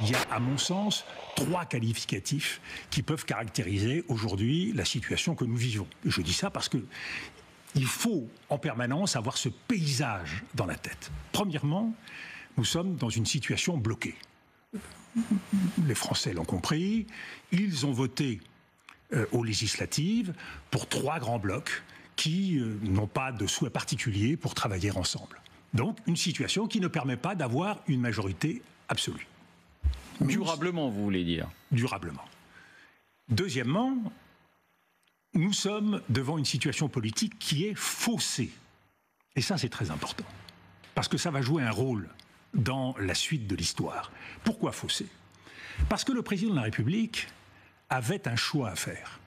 Il y a, à mon sens, trois qualificatifs qui peuvent caractériser aujourd'hui la situation que nous vivons. Je dis ça parce que il faut en permanence avoir ce paysage dans la tête. Premièrement, nous sommes dans une situation bloquée. Les Français l'ont compris, ils ont voté aux législatives pour trois grands blocs qui n'ont pas de souhait particulier pour travailler ensemble. Donc une situation qui ne permet pas d'avoir une majorité absolue. Durablement, vous voulez dire? Durablement. Deuxièmement, nous sommes devant une situation politique qui est faussée. Et ça, c'est très important. Parce que ça va jouer un rôle dans la suite de l'histoire. Pourquoi faussée? Parce que le président de la République avait un choix à faire.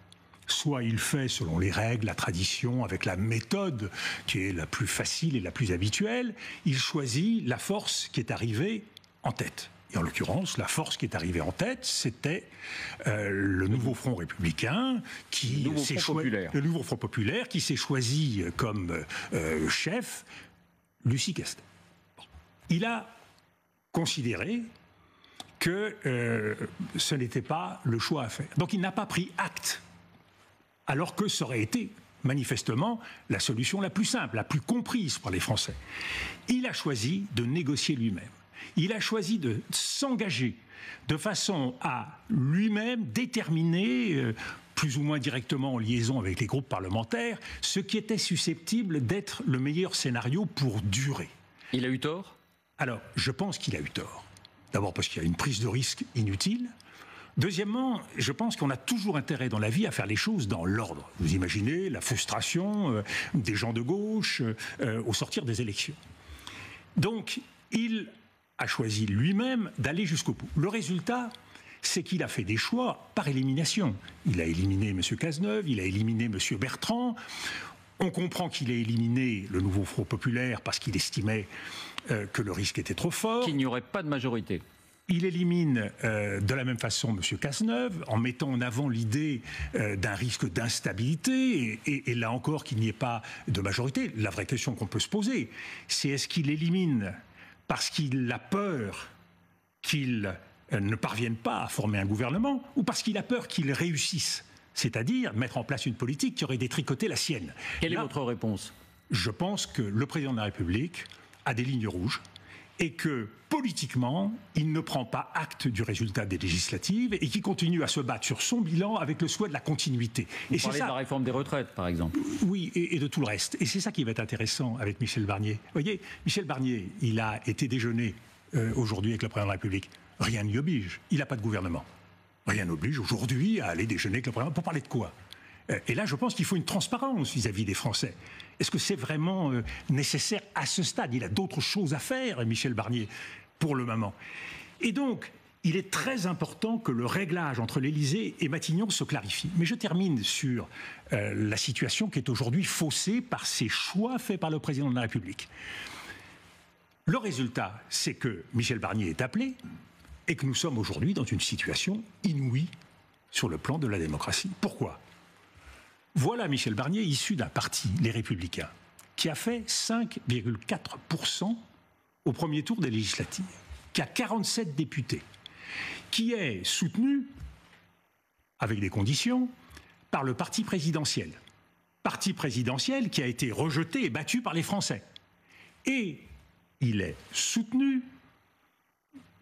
Soit il fait selon les règles, la tradition, avec la méthode qui est la plus facile et la plus habituelle, il choisit la force qui est arrivée en tête. Et en l'occurrence, la force qui est arrivée en tête, c'était le nouveau Front républicain, le nouveau Front populaire, qui s'est choisi comme chef Lucie Castet. Il a considéré que ce n'était pas le choix à faire. Donc il n'a pas pris acte, alors que ça aurait été manifestement la solution la plus simple, la plus comprise par les Français. Il a choisi de négocier lui-même. Il a choisi de s'engager de façon à lui-même déterminer, plus ou moins directement en liaison avec les groupes parlementaires, ce qui était susceptible d'être le meilleur scénario pour durer. Il a eu tort? Alors, je pense qu'il a eu tort. D'abord parce qu'il y a une prise de risque inutile. Deuxièmement, je pense qu'on a toujours intérêt dans la vie à faire les choses dans l'ordre. Vous imaginez la frustration des gens de gauche au sortir des élections. Donc, il a choisi lui-même d'aller jusqu'au bout. Le résultat, c'est qu'il a fait des choix par élimination. Il a éliminé M. Cazeneuve, il a éliminé M. Bertrand. On comprend qu'il a éliminé le nouveau Front populaire parce qu'il estimait que le risque était trop fort. Qu'il n'y aurait pas de majorité. Il élimine de la même façon M. Cazeneuve en mettant en avant l'idée d'un risque d'instabilité et là encore qu'il n'y ait pas de majorité. La vraie question qu'on peut se poser, c'est est-ce qu'il élimine parce qu'il a peur qu'il ne parvienne pas à former un gouvernement ou parce qu'il a peur qu'il réussisse, c'est-à-dire mettre en place une politique qui aurait détricoté la sienne. Quelle est votre réponse? Je pense que le président de la République a des lignes rouges et que politiquement, il ne prend pas acte du résultat des législatives et qu'il continue à se battre sur son bilan avec le souhait de la continuité. Vous parlez de la réforme des retraites, par exemple. Oui, et de tout le reste. Et c'est ça qui va être intéressant avec Michel Barnier. Vous voyez, Michel Barnier, il a été déjeuner aujourd'hui avec le président de la République. Rien n'y oblige. Il n'a pas de gouvernement. Rien n'oblige aujourd'hui à aller déjeuner avec le président. Pour parler de quoi? Et là, je pense qu'il faut une transparence vis-à-vis des Français. Est-ce que c'est vraiment nécessaire à ce stade? Il a d'autres choses à faire, Michel Barnier, pour le moment. Et donc, il est très important que le réglage entre l'Élysée et Matignon se clarifie. Mais je termine sur la situation qui est aujourd'hui faussée par ces choix faits par le président de la République. Le résultat, c'est que Michel Barnier est appelé et que nous sommes aujourd'hui dans une situation inouïe sur le plan de la démocratie. Pourquoi? Voilà Michel Barnier, issu d'un parti, les Républicains, qui a fait 5,4% au premier tour des législatives, qui a 47 députés, qui est soutenu, avec des conditions, par le parti présidentiel. Parti présidentiel qui a été rejeté et battu par les Français. Et il est soutenu,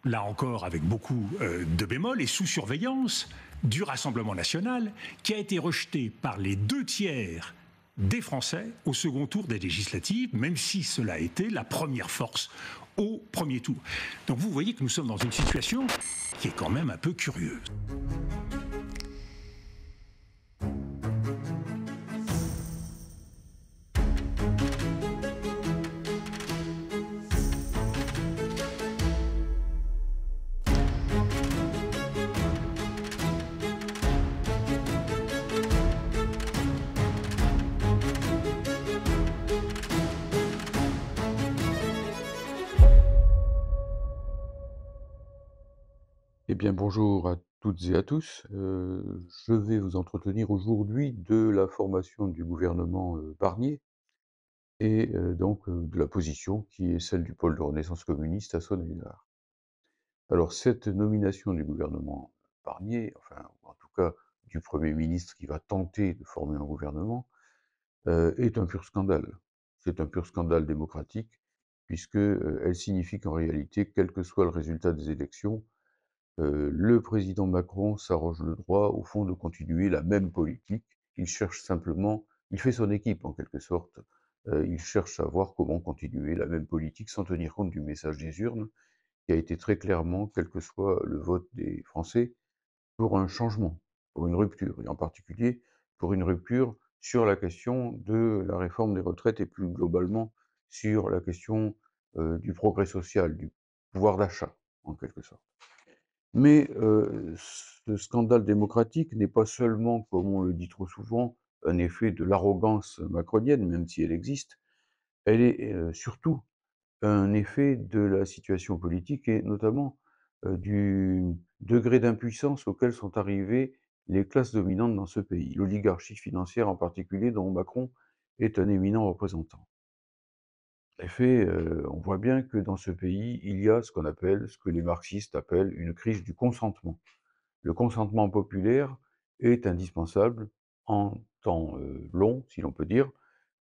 là encore avec beaucoup de bémols et sous surveillance, du Rassemblement national, qui a été rejeté par les 2/3 des Français au second tour des législatives, même si cela a été la première force au premier tour. Donc vous voyez que nous sommes dans une situation qui est quand même un peu curieuse. Eh bien, bonjour à toutes et à tous. Je vais vous entretenir aujourd'hui de la formation du gouvernement Barnier et donc de la position qui est celle du pôle de Renaissance communiste à son égard. Alors cette nomination du gouvernement Barnier, enfin, en tout cas du Premier ministre qui va tenter de former un gouvernement, est un pur scandale. C'est un pur scandale démocratique puisque, elle signifie qu'en réalité, quel que soit le résultat des élections, le président Macron s'arroge le droit, au fond, de continuer la même politique. Il cherche simplement il fait son équipe en quelque sorte, il cherche à voir comment continuer la même politique sans tenir compte du message des urnes, qui a été très clairement, quel que soit le vote des Français, pour un changement, pour une rupture, et en particulier pour une rupture sur la question de la réforme des retraites et plus globalement sur la question, du progrès social, du pouvoir d'achat, en quelque sorte. Mais, ce scandale démocratique n'est pas seulement, comme on le dit trop souvent, un effet de l'arrogance macronienne, même si elle existe, elle est, surtout un effet de la situation politique et notamment, du degré d'impuissance auquel sont arrivées les classes dominantes dans ce pays, l'oligarchie financière en particulier, dont Macron est un éminent représentant. En effet, on voit bien que dans ce pays, il y a ce que les marxistes appellent une crise du consentement. Le consentement populaire est indispensable en temps, long, si l'on peut dire,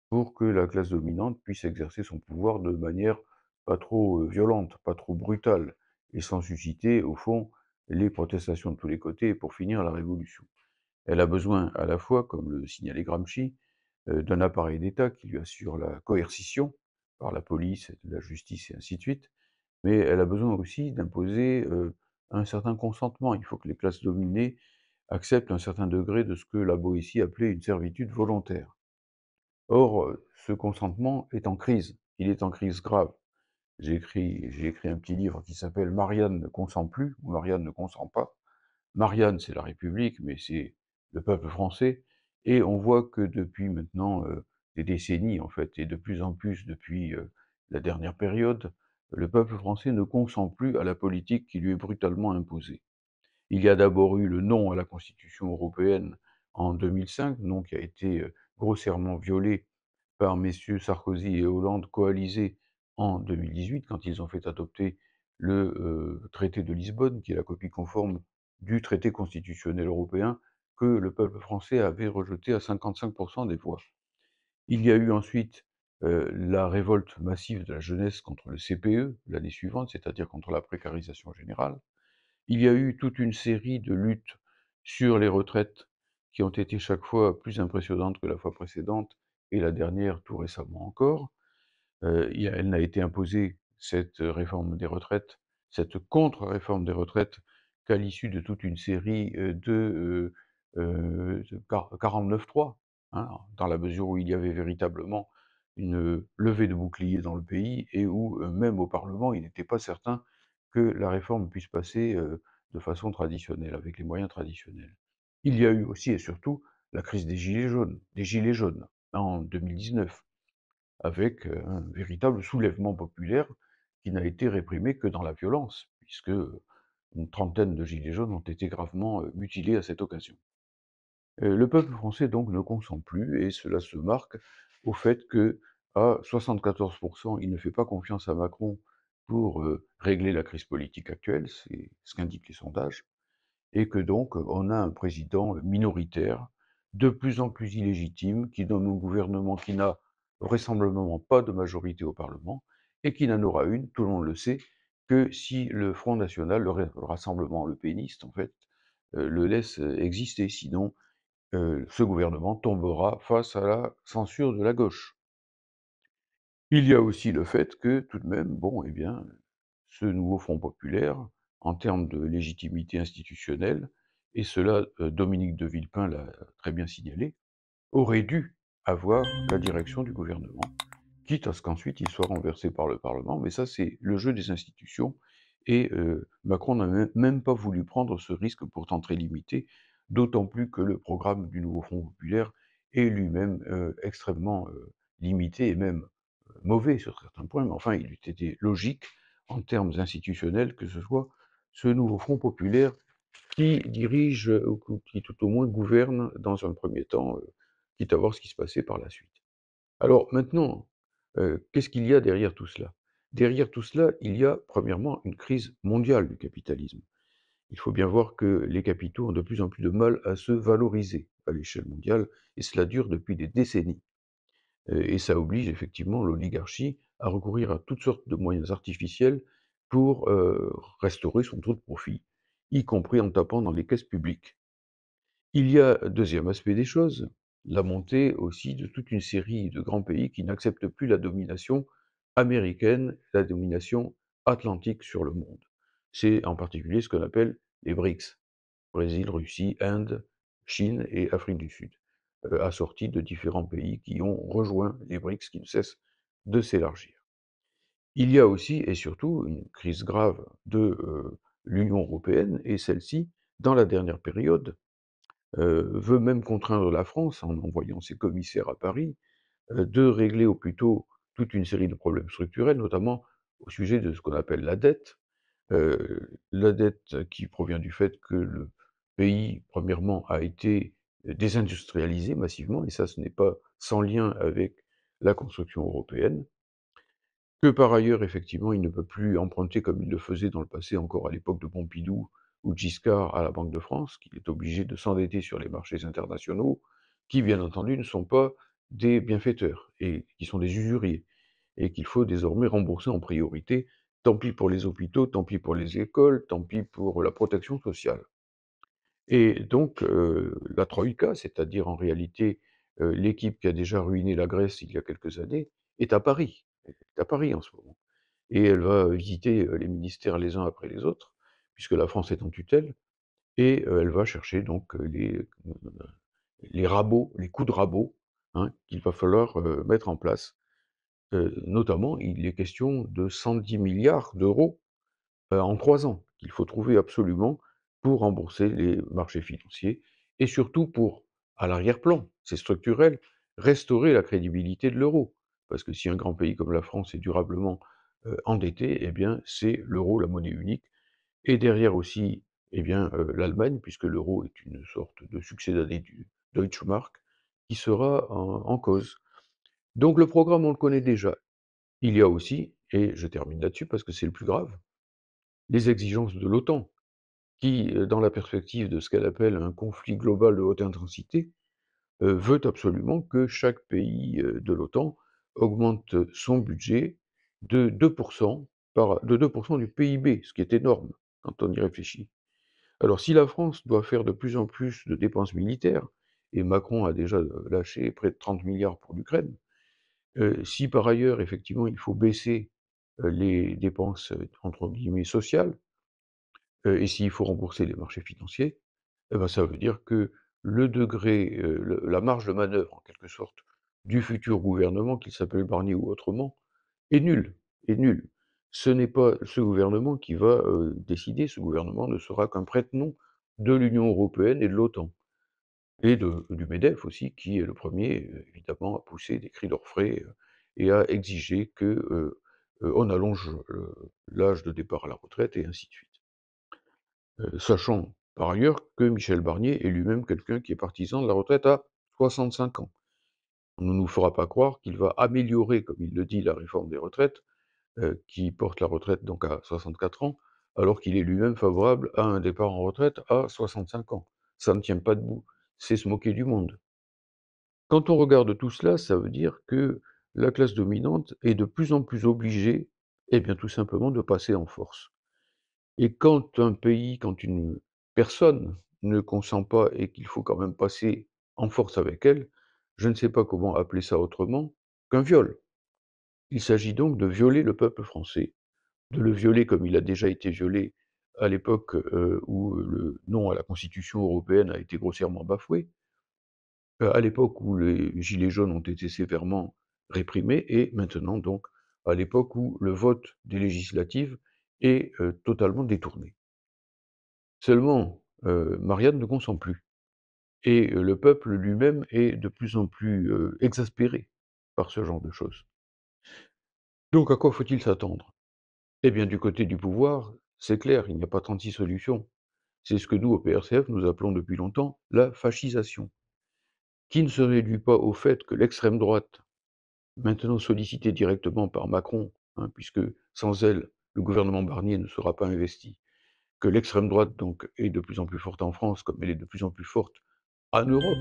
pour que la classe dominante puisse exercer son pouvoir de manière pas trop, violente, pas trop brutale et sans susciter, au fond, les protestations de tous les côtés et pour finir la révolution. Elle a besoin à la fois, comme le signalait Gramsci, d'un appareil d'État qui lui assure la coercition par la police, la justice et ainsi de suite, mais elle a besoin aussi d'imposer, un certain consentement. Il faut que les classes dominées acceptent un certain degré de ce que la Boétie appelait une servitude volontaire. Or, ce consentement est en crise, il est en crise grave. J'ai écrit un petit livre qui s'appelle «Marianne ne consent plus» ou «Marianne ne consent pas». Marianne, c'est la République, mais c'est le peuple français et on voit que depuis maintenant, des décennies en fait et de plus en plus depuis, la dernière période, le peuple français ne consent plus à la politique qui lui est brutalement imposée. Il y a d'abord eu le non à la Constitution européenne en 2005, non qui a été, grossièrement violé par messieurs Sarkozy et Hollande coalisés en 2018 quand ils ont fait adopter le, traité de Lisbonne, qui est la copie conforme du traité constitutionnel européen que le peuple français avait rejeté à 55 des voix. Il y a eu ensuite, la révolte massive de la jeunesse contre le CPE l'année suivante, c'est-à-dire contre la précarisation générale. Il y a eu toute une série de luttes sur les retraites qui ont été chaque fois plus impressionnantes que la fois précédente et la dernière tout récemment encore. Elle n'a été imposée, cette réforme des retraites, cette contre-réforme des retraites, qu'à l'issue de toute une série, de 49-3, hein, dans la mesure où il y avait véritablement une levée de boucliers dans le pays et où, même au Parlement, il n'était pas certain que la réforme puisse passer, de façon traditionnelle, avec les moyens traditionnels. Il y a eu aussi et surtout la crise des gilets jaunes en 2019 avec, un véritable soulèvement populaire qui n'a été réprimé que dans la violence, puisque, une trentaine de gilets jaunes ont été gravement, mutilés à cette occasion. Le peuple français donc ne consent plus et cela se marque au fait qu'à 74 il ne fait pas confiance à Macron pour, régler la crise politique actuelle, c'est ce qu'indiquent les sondages et que donc, on a un président minoritaire, de plus en plus illégitime, qui nomme un gouvernement qui n'a vraisemblablement pas de majorité au Parlement et qui n'en aura une, tout le monde le sait, que si le Front national, le rassemblement, le péniste en fait, le laisse, exister. Sinon, ce gouvernement tombera face à la censure de la gauche. Il y a aussi le fait que tout de même, bon, eh bien, ce nouveau Front populaire, en termes de légitimité institutionnelle, et cela, Dominique de Villepin l'a très bien signalé, aurait dû avoir la direction du gouvernement, quitte à ce qu'ensuite il soit renversé par le Parlement, mais ça c'est le jeu des institutions et Macron n'a même pas voulu prendre ce risque pourtant très limité, d'autant plus que le programme du nouveau Front populaire est lui-même, extrêmement, limité et même, mauvais sur certains points, mais enfin il eût été logique, en termes institutionnels, que ce soit ce nouveau Front populaire qui dirige, ou qui tout au moins gouverne dans un premier temps, quitte à voir ce qui se passait par la suite. Alors maintenant, qu'est-ce qu'il y a derrière tout cela? Derrière tout cela, il y a premièrement une crise mondiale du capitalisme. Il faut bien voir que les capitaux ont de plus en plus de mal à se valoriser à l'échelle mondiale, et cela dure depuis des décennies. Et ça oblige effectivement l'oligarchie à recourir à toutes sortes de moyens artificiels pour restaurer son taux de profit, y compris en tapant dans les caisses publiques. Il y a un deuxième aspect des choses, la montée aussi de toute une série de grands pays qui n'acceptent plus la domination américaine, la domination atlantique sur le monde. C'est en particulier ce qu'on appelle les BRICS, Brésil, Russie, Inde, Chine et Afrique du Sud, assortis de différents pays qui ont rejoint les BRICS qui ne cessent de s'élargir. Il y a aussi et surtout une crise grave de l'Union européenne, et celle-ci, dans la dernière période, veut même contraindre la France, en envoyant ses commissaires à Paris, de régler au plus tôt toute une série de problèmes structurels, notamment au sujet de ce qu'on appelle la dette qui provient du fait que le pays, premièrement, a été désindustrialisé massivement, et ça, ce n'est pas sans lien avec la construction européenne, que par ailleurs, effectivement, il ne peut plus emprunter comme il le faisait dans le passé, encore à l'époque de Pompidou ou de Giscard à la Banque de France, qu'il est obligé de s'endetter sur les marchés internationaux, qui, bien entendu, ne sont pas des bienfaiteurs, et qui sont des usuriers, et qu'il faut désormais rembourser en priorité. Tant pis pour les hôpitaux, tant pis pour les écoles, tant pis pour la protection sociale. Et donc, la troïka, c'est-à-dire en réalité, l'équipe qui a déjà ruiné la Grèce il y a quelques années, est à Paris. Elle est à Paris en ce moment. Et elle va visiter, les ministères les uns après les autres, puisque la France est en tutelle, et elle va chercher donc, les rabots, les coups de rabot, hein, qu'il va falloir, mettre en place. Notamment, il est question de 110 milliards d'euros en 3 ans, qu'il faut trouver absolument pour rembourser les marchés financiers, et surtout pour, à l'arrière-plan, c'est structurel, restaurer la crédibilité de l'euro. Parce que si un grand pays comme la France est durablement, endetté, eh bien, c'est l'euro, la monnaie unique, et derrière aussi, eh bien, l'Allemagne, puisque l'euro est une sorte de succédané du Deutsche Mark, qui sera en cause. Donc le programme, on le connaît déjà. Il y a aussi, et je termine là-dessus parce que c'est le plus grave, les exigences de l'OTAN, qui, dans la perspective de ce qu'elle appelle un conflit global de haute intensité, veut absolument que chaque pays, de l'OTAN augmente son budget de 2 de 2 du PIB, ce qui est énorme quand on y réfléchit. Alors si la France doit faire de plus en plus de dépenses militaires, et Macron a déjà, lâché près de 30 milliards pour l'Ukraine, si par ailleurs effectivement il faut baisser, les dépenses, entre guillemets «sociales», et s'il faut rembourser les marchés financiers, eh ben, ça veut dire que le degré, la marge de manœuvre, en quelque sorte, du futur gouvernement, qu'il s'appelle Barnier ou autrement, est nul, est nul. Ce n'est pas ce gouvernement qui va, décider, ce gouvernement ne sera qu'un prête-nom de l'Union européenne et de l'OTAN, et du MEDEF aussi, qui est le premier, évidemment, à pousser des cris d'orfraie, et à exiger que, on allonge, l'âge de départ à la retraite, et ainsi de suite. Sachant par ailleurs que Michel Barnier est lui-même quelqu'un qui est partisan de la retraite à 65 ans. On ne nous fera pas croire qu'il va améliorer, comme il le dit, la réforme des retraites, qui porte la retraite donc à 64 ans, alors qu'il est lui-même favorable à un départ en retraite à 65 ans. Ça ne tient pas debout, c'est se moquer du monde. Quand on regarde tout cela, ça veut dire que la classe dominante est de plus en plus obligée, eh bien, tout simplement de passer en force. Et quand un pays, quand une personne ne consent pas et qu'il faut quand même passer en force avec elle, je ne sais pas comment appeler ça autrement qu'un viol. Il s'agit donc de violer le peuple français, de le violer comme il a déjà été violé à l'époque, où le non à la Constitution européenne a été grossièrement bafoué, à l'époque où les gilets jaunes ont été sévèrement réprimés, et maintenant donc à l'époque où le vote des législatives est, totalement détourné. Seulement, Marianne ne consent plus, et le peuple lui-même est de plus en plus, exaspéré par ce genre de choses. Donc à quoi faut-il s'attendre? Eh bien, du côté du pouvoir, c'est clair, il n'y a pas 36 solutions. C'est ce que nous, au PRCF, nous appelons depuis longtemps la fascisation, qui ne se réduit pas au fait que l'extrême droite, maintenant sollicitée directement par Macron, hein, puisque sans elle, le gouvernement Barnier ne sera pas investi, que l'extrême droite donc est de plus en plus forte en France, comme elle est de plus en plus forte en Europe.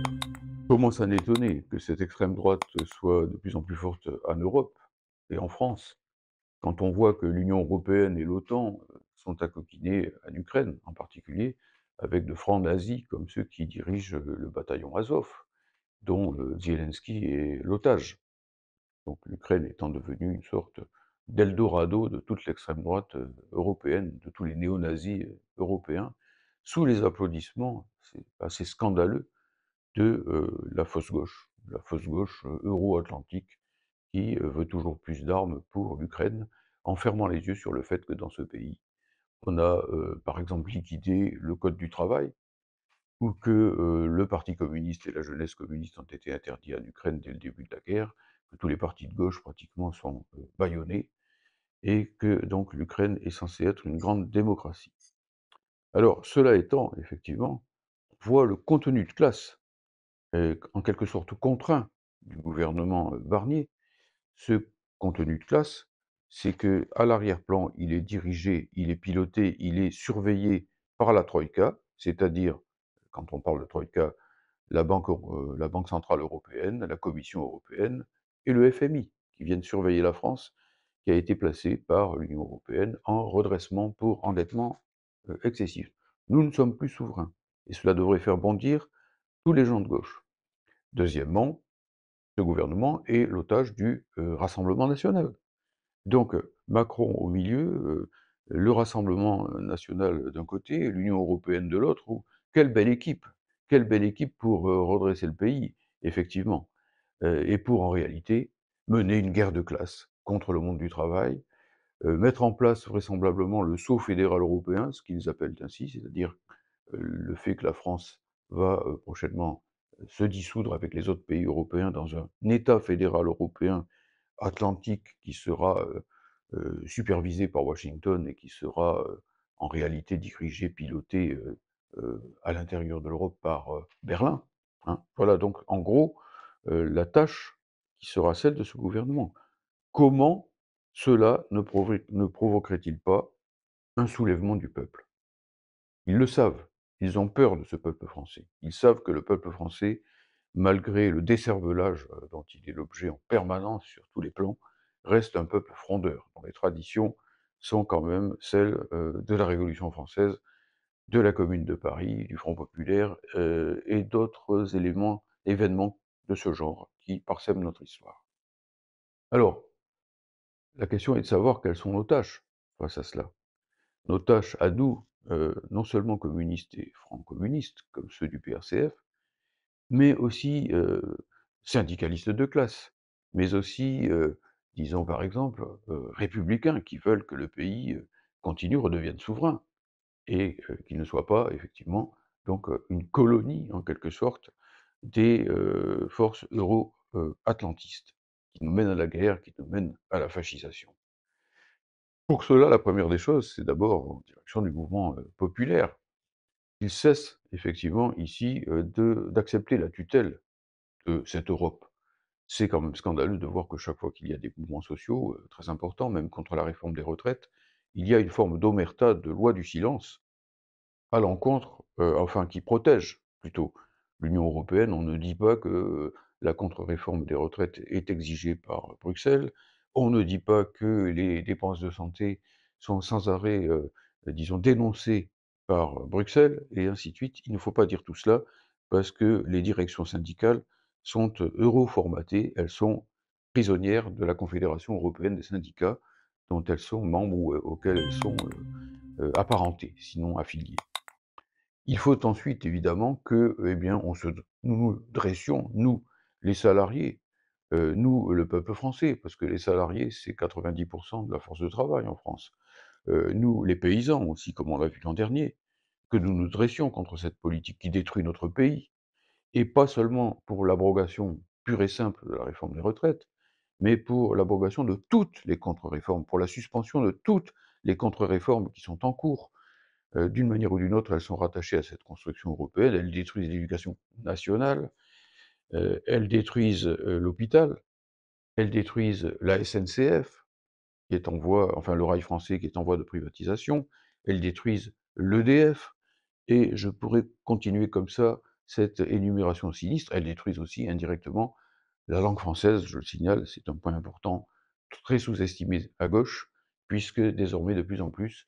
Comment s'en étonner que cette extrême droite soit de plus en plus forte en Europe et en France, quand on voit que l'Union européenne et l'OTAN sont à coquiner en Ukraine, en particulier, avec de francs nazis comme ceux qui dirigent le bataillon Azov, dont Zelensky est l'otage. Donc l'Ukraine étant devenue une sorte d'Eldorado de toute l'extrême droite européenne, de tous les néo-nazis européens, sous les applaudissements, c'est assez scandaleux, de la fausse gauche euro-atlantique qui veut toujours plus d'armes pour l'Ukraine, en fermant les yeux sur le fait que dans ce pays, on a par exemple liquidé le code du travail, ou que le Parti communiste et la jeunesse communiste ont été interdits en Ukraine dès le début de la guerre, que tous les partis de gauche pratiquement sont bâillonnés, et que donc l'Ukraine est censée être une grande démocratie. Alors, cela étant, effectivement, on voit le contenu de classe, en quelque sorte contraint du gouvernement Barnier. Ce contenu de classe, c'est que à l'arrière-plan, il est dirigé, il est piloté, il est surveillé par la troïka, c'est-à-dire, quand on parle de troïka, la Banque centrale européenne, la Commission européenne et le FMI, qui viennent surveiller la France, qui a été placée par l'Union européenne en redressement pour endettement excessif. Nous ne sommes plus souverains, et cela devrait faire bondir tous les gens de gauche. Deuxièmement, ce gouvernement est l'otage du Rassemblement national. Donc Macron au milieu, le Rassemblement national d'un côté et l'Union européenne de l'autre, ou quelle belle équipe! Quelle belle équipe pour redresser le pays, effectivement, et pour en réalité mener une guerre de classe contre le monde du travail, mettre en place vraisemblablement le sceau fédéral européen, ce qu'ils appellent ainsi, c'est-à-dire le fait que la France va prochainement se dissoudre avec les autres pays européens dans un État fédéral européen atlantique qui sera supervisé par Washington et qui sera en réalité dirigé, piloté à l'intérieur de l'Europe par Berlin, hein. Voilà donc en gros la tâche qui sera celle de ce gouvernement. Comment cela ne provoquerait-il pas un soulèvement du peuple? Ils le savent, ils ont peur de ce peuple français. Ils savent que le peuple français, malgré le décervelage dont il est l'objet en permanence sur tous les plans, reste un peuple frondeur, dont les traditions sont quand même celles de la Révolution française, de la Commune de Paris, du Front populaire et d'autres éléments, événements de ce genre qui parsèment notre histoire. Alors, la question est de savoir quelles sont nos tâches face à cela. Nos tâches à nous, non seulement communistes et francs-communistes, comme ceux du PRCF, mais aussi syndicalistes de classe, mais aussi, disons par exemple, républicains qui veulent que le pays continue, redevienne souverain et qu'il ne soit pas effectivement donc une colonie en quelque sorte des forces euro-atlantistes qui nous mènent à la guerre, qui nous mènent à la fascisation. Pour cela, la première des choses, c'est d'abord en direction du mouvement populaire. Il cesse effectivement ici d'accepter la tutelle de cette Europe. C'est quand même scandaleux de voir que chaque fois qu'il y a des mouvements sociaux très importants, même contre la réforme des retraites, il y a une forme d'omerta, de loi du silence, à l'encontre, enfin qui protège plutôt l'Union européenne. On ne dit pas que la contre-réforme des retraites est exigée par Bruxelles. On ne dit pas que les dépenses de santé sont sans arrêt, disons, dénoncées par Bruxelles, et ainsi de suite. Il ne faut pas dire tout cela, parce que les directions syndicales sont euro-formatées, elles sont prisonnières de la Confédération européenne des syndicats, dont elles sont membres ou auxquelles elles sont apparentées, sinon affiliées. Il faut ensuite évidemment que, eh bien, nous nous dressions, nous, les salariés, nous, le peuple français, parce que les salariés, c'est 90 de la force de travail en France. Nous, les paysans aussi, comme on l'a vu l'an dernier, que nous nous dressions contre cette politique qui détruit notre pays, et pas seulement pour l'abrogation pure et simple de la réforme des retraites, mais pour l'abrogation de toutes les contre-réformes, pour la suspension de toutes les contre-réformes qui sont en cours. D'une manière ou d'une autre, elles sont rattachées à cette construction européenne, elles détruisent l'éducation nationale, elles détruisent l'hôpital, elles détruisent la SNCF, qui est en voie, enfin le rail français qui est en voie de privatisation, elles détruisent l'EDF, et je pourrais continuer comme ça cette énumération sinistre. Elles détruisent aussi indirectement la langue française, je le signale, c'est un point important, très sous-estimé à gauche, puisque désormais, de plus en plus,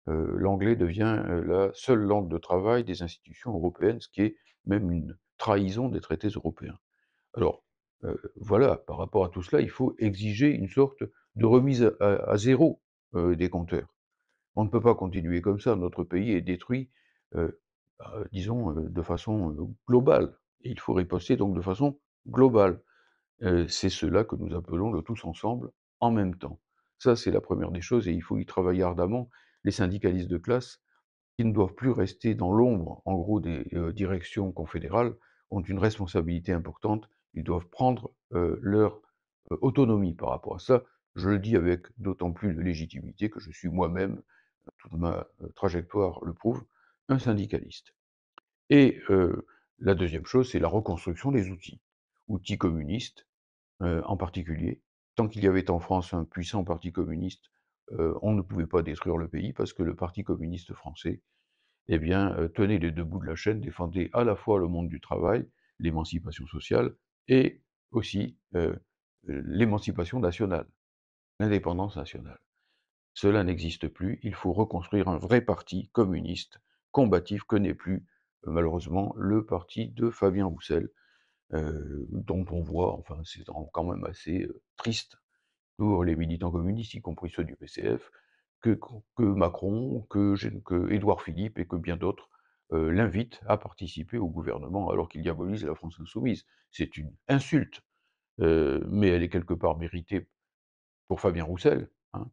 l'anglais devient la seule langue de travail des institutions européennes, ce qui est même une trahison des traités européens. Alors, voilà, par rapport à tout cela, il faut exiger une sorte de remise à zéro des compteurs. On ne peut pas continuer comme ça, notre pays est détruit, disons, de façon globale, et il faut riposter donc de façon globale. C'est cela que nous appelons le tous ensemble, en même temps. Ça, c'est la première des choses et il faut y travailler ardemment. Les syndicalistes de classe, qui ne doivent plus rester dans l'ombre, en gros, des directions confédérales, ont une responsabilité importante. Ils doivent prendre leur autonomie par rapport à ça. Je le dis avec d'autant plus de légitimité que je suis moi-même, toute ma trajectoire le prouve, un syndicaliste. Et la deuxième chose, c'est la reconstruction des outils. Outils communistes, en particulier. Tant qu'il y avait en France un puissant parti communiste, on ne pouvait pas détruire le pays parce que le parti communiste français, eh bien, tenait les 2 bouts de la chaîne, défendait à la fois le monde du travail, l'émancipation sociale et aussi, l'émancipation nationale, l'indépendance nationale. Cela n'existe plus, il faut reconstruire un vrai parti communiste, combatif, que n'est plus, malheureusement, le parti de Fabien Roussel, dont on voit, enfin, c'est quand même assez, triste pour les militants communistes, y compris ceux du PCF, que Macron, que Édouard Philippe et que bien d'autres, l'invitent à participer au gouvernement alors qu'il diabolise la France insoumise. C'est une insulte, mais elle est quelque part méritée pour Fabien Roussel, hein,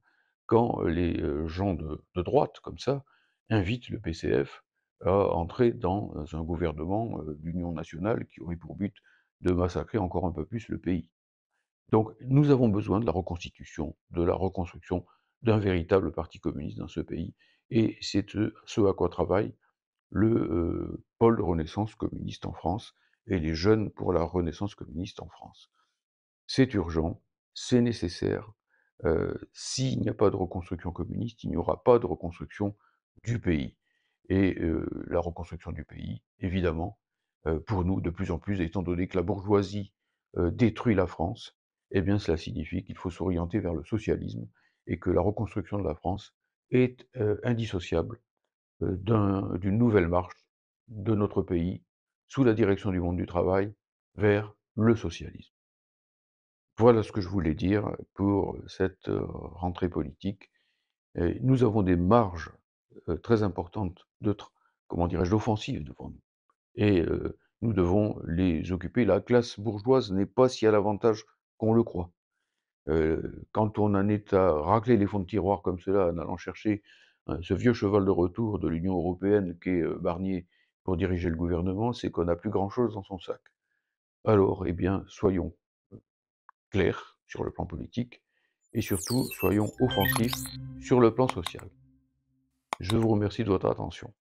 quand les, gens de droite, comme ça, invitent le PCF à entrer dans un gouvernement, d'union nationale qui aurait pour but de massacrer encore un peu plus le pays. Donc nous avons besoin de la reconstitution, de la reconstruction d'un véritable parti communiste dans ce pays et c'est, ce à quoi travaille le, pôle Renaissance communiste en France et les Jeunes pour la Renaissance communiste en France. C'est urgent, c'est nécessaire, s'il n'y a pas de reconstruction communiste, il n'y aura pas de reconstruction du pays et la reconstruction du pays, évidemment, pour nous, de plus en plus, étant donné que la bourgeoisie, détruit la France, eh bien, cela signifie qu'il faut s'orienter vers le socialisme et que la reconstruction de la France est, indissociable, d'une nouvelle marche de notre pays, sous la direction du monde du travail, vers le socialisme. Voilà ce que je voulais dire pour cette, rentrée politique. Et nous avons des marges, très importantes comment dirais-je? D'offensive devant nous et nous devons les occuper. La classe bourgeoise n'est pas si à l'avantage qu'on le croit. Quand on en est à racler les fonds de tiroir comme cela, en allant chercher, ce vieux cheval de retour de l'Union européenne qu'est, Barnier pour diriger le gouvernement, c'est qu'on n'a plus grand chose dans son sac. Alors, eh bien, soyons clairs sur le plan politique et surtout soyons offensifs sur le plan social. Je vous remercie de votre attention.